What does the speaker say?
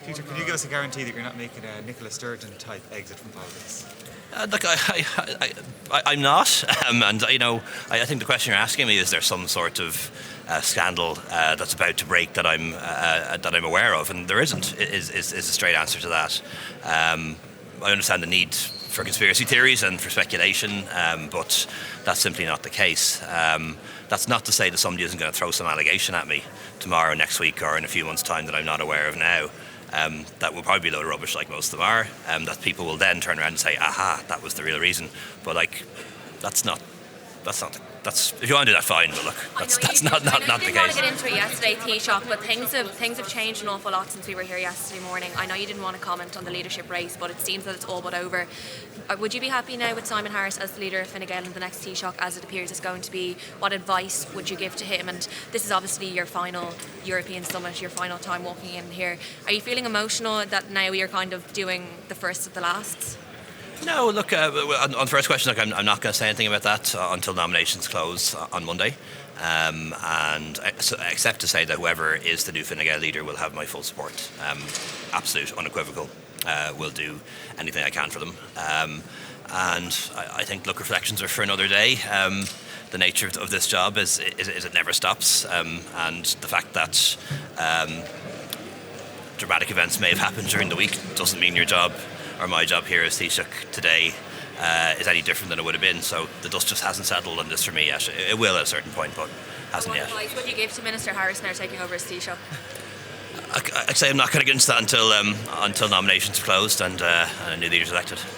Peter, can you give us a guarantee that you're not making a Nicola Sturgeon type exit from politics? Look, I'm not, and I think the question you're asking me is there some sort of scandal that's about to break that I'm aware of, and there isn't. Is a straight answer to that. I understand the need for conspiracy theories and for speculation, but that's simply not the case. That's not to say that somebody isn't going to throw some allegation at me tomorrow, next week, or in a few months' time that I'm not aware of now. That will probably be a load of rubbish, like most of them are. That people will then turn around and say, "Aha, that was the real reason." But that's if you want to do that, fine. But look, that's not the case. I didn't want to get into it yesterday, Taoiseach, but things have changed an awful lot since we were here yesterday morning. I know you didn't want to comment on the leadership race, but it seems that it's all but over. Would you be happy now with Simon Harris as the leader of Fine Gael in the next Taoiseach, as it appears it's going to be? What advice would you give to him? And this is obviously your final European summit, your final time walking in here. Are you feeling emotional that now you're kind of doing the first of the lasts? No, look, on the first question, look, I'm not going to say anything about that until nominations close on Monday. Except to say that whoever is the new Fine Gael leader will have my full support. Absolute, unequivocal. Will do anything I can for them. And I think, look, reflections are for another day. The nature of this job is it never stops. And the fact that dramatic events may have happened during the week doesn't mean your job or my job here as Taoiseach today is any different than it would have been. So the dust just hasn't settled on this for me yet. It will at a certain point, but hasn't yet. What advice would you give to Minister Harris now taking over as Taoiseach? I'd say I'm not going to get into that until nominations are closed and a new leader's elected.